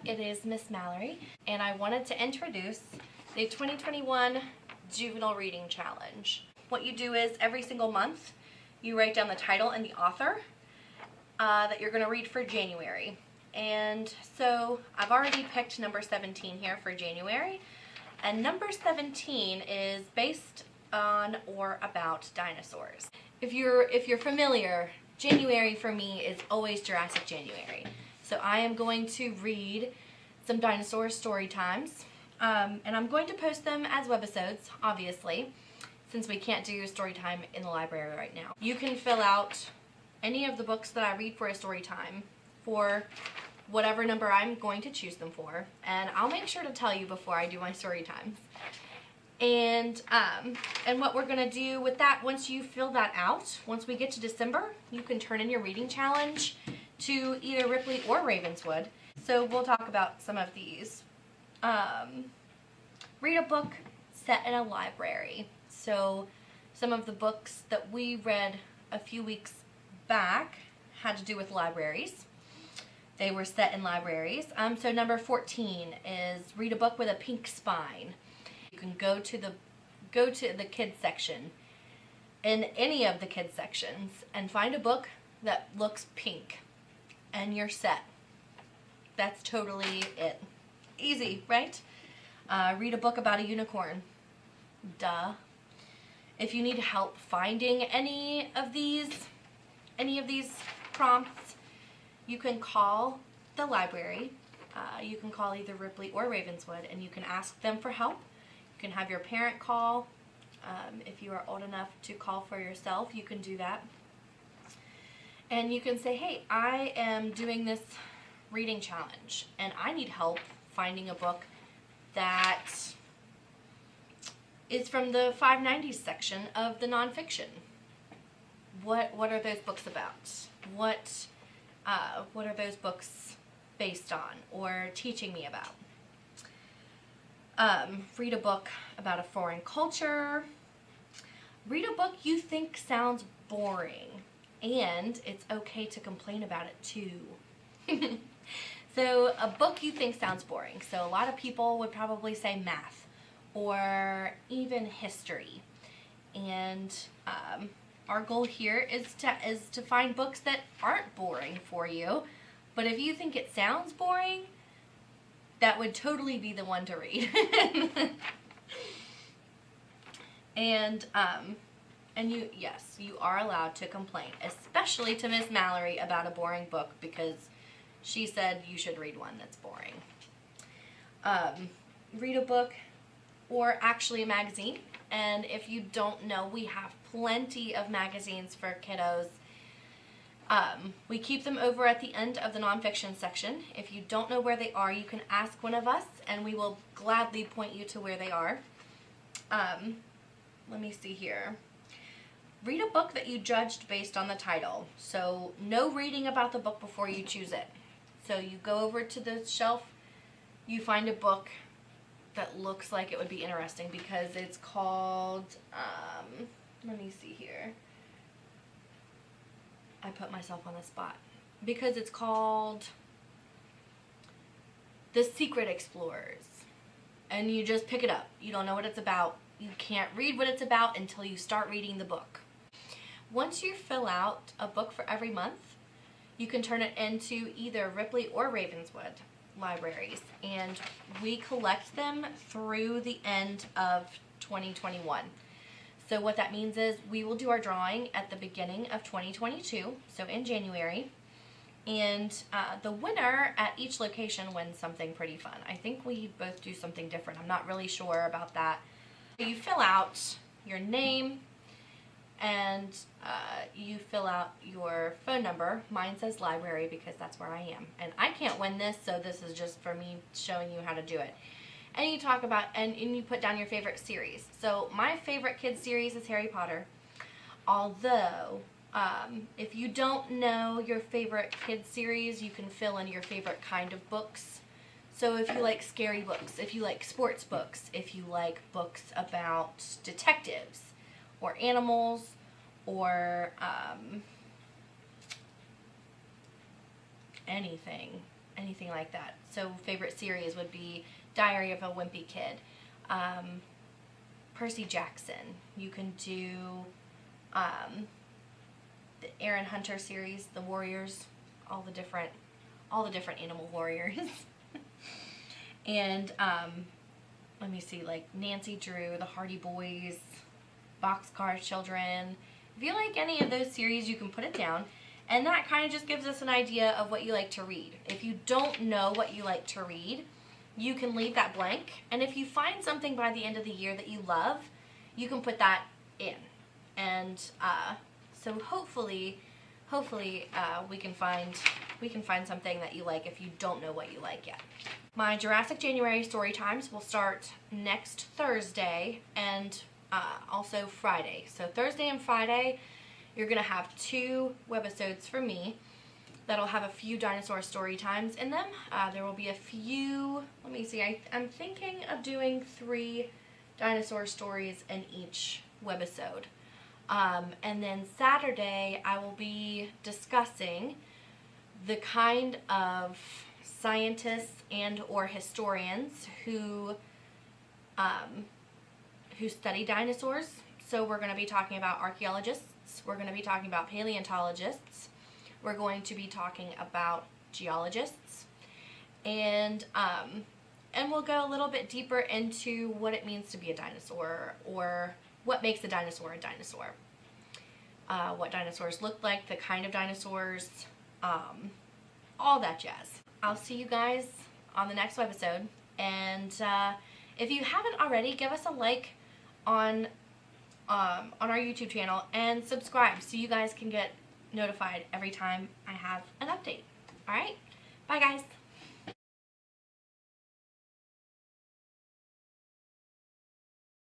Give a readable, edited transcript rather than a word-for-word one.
It is Miss Mallory, and I wanted to introduce the 2021 Juvenile Reading Challenge. What you do is every single month you write down the title and the author that you're going to read for January. And so I've already picked number 17 here for January, and number 17 is based on or about dinosaurs. If you're familiar, January for me is always Jurassic January. So I am going to read some dinosaur story times, and I'm going to post them as webisodes, obviously, since we can't do story time in the library right now. You can fill out any of the books that I read for a story time for whatever number I'm going to choose them for, and I'll make sure to tell you before I do my story times. And what we're going to do with that, once you fill that out, once we get to December, you can turn in your reading challenge to either Ripley or Ravenswood. So we'll talk about some of these. Read a book set in a library. So some of the books that we read a few weeks back had to do with libraries. They were set in libraries. So number 14 is read a book with a pink spine. You can go to the kids section in any of the kids sections and find a book that looks pink, and you're set. That's totally it. Easy, right? Read a book about a unicorn. Duh. If you need help finding any of these prompts, you can call the library. You can call either Ripley or Ravenswood, and you can ask them for help. You can have your parent call. If you are old enough to call for yourself, you can do that. And you can say, hey, I am doing this reading challenge, and I need help finding a book that is from the 590s section of the nonfiction. What are those books about? What are those books based on or teaching me about? Read a book about a foreign culture. Read a book you think sounds boring, and it's okay to complain about it too. So a book you think sounds boring. So a lot of people would probably say math or even history. And our goal here is to find books that aren't boring for you. But if you think it sounds boring, that would totally be the one to read. And you are allowed to complain, especially to Miss Mallory about a boring book, because she said you should read one that's boring. Read a book or actually a magazine. And if you don't know, we have plenty of magazines for kiddos. We keep them over at the end of the nonfiction section. If you don't know where they are, you can ask one of us, and we will gladly point you to where they are. Let me see here. Read a book that you judged based on the title. So no reading about the book before you choose it. So you go over to the shelf, you find a book that looks like it would be interesting because it's called, let me see here. I put myself on the spot. Because it's called The Secret Explorers. And you just pick it up. You don't know what it's about. You can't read what it's about until you start reading the book. Once you fill out a book for every month, you can turn it into either Ripley or Ravenswood libraries, and we collect them through the end of 2021. So what that means is we will do our drawing at the beginning of 2022, so in January, and the winner at each location wins something pretty fun. I think we both do something different. I'm not really sure about that. You fill out your name, and you fill out your phone number. Mine says library because that's where I am. And I can't win this, so this is just for me showing you how to do it. And you talk about, and you put down your favorite series. So my favorite kids series is Harry Potter. Although, if you don't know your favorite kids series, you can fill in your favorite kind of books. So if you like scary books, if you like sports books, if you like books about detectives or animals or anything, anything like that. So favorite series would be Diary of a Wimpy Kid, Percy Jackson. You can do the Aaron Hunter series, the Warriors, all the different animal warriors. And let me see, like Nancy Drew, the Hardy Boys, Boxcar Children. If you like any of those series, you can put it down. And that kind of just gives us an idea of what you like to read. If you don't know what you like to read, you can leave that blank. And if you find something by the end of the year that you love, you can put that in. And so hopefully we can find something that you like if you don't know what you like yet. My Jurassic January story times will start next Thursday and also Friday. So Thursday and Friday, you're going to have 2 webisodes from me that'll have a few dinosaur story times in them. There will be a few, let me see, I'm thinking of doing 3 dinosaur stories in each webisode. And then Saturday, I will be discussing the kind of scientists and or historians who study dinosaurs. So we're going to be talking about archaeologists. We're going to be talking about paleontologists. We're going to be talking about geologists. And we'll go a little bit deeper into what it means to be a dinosaur, or what makes a dinosaur a dinosaur. What dinosaurs look like, the kind of dinosaurs, all that jazz. I'll see you guys on the next webisode. And if you haven't already, give us a like on our YouTube channel and subscribe so you guys can get notified every time I have an update. Alright? Bye guys!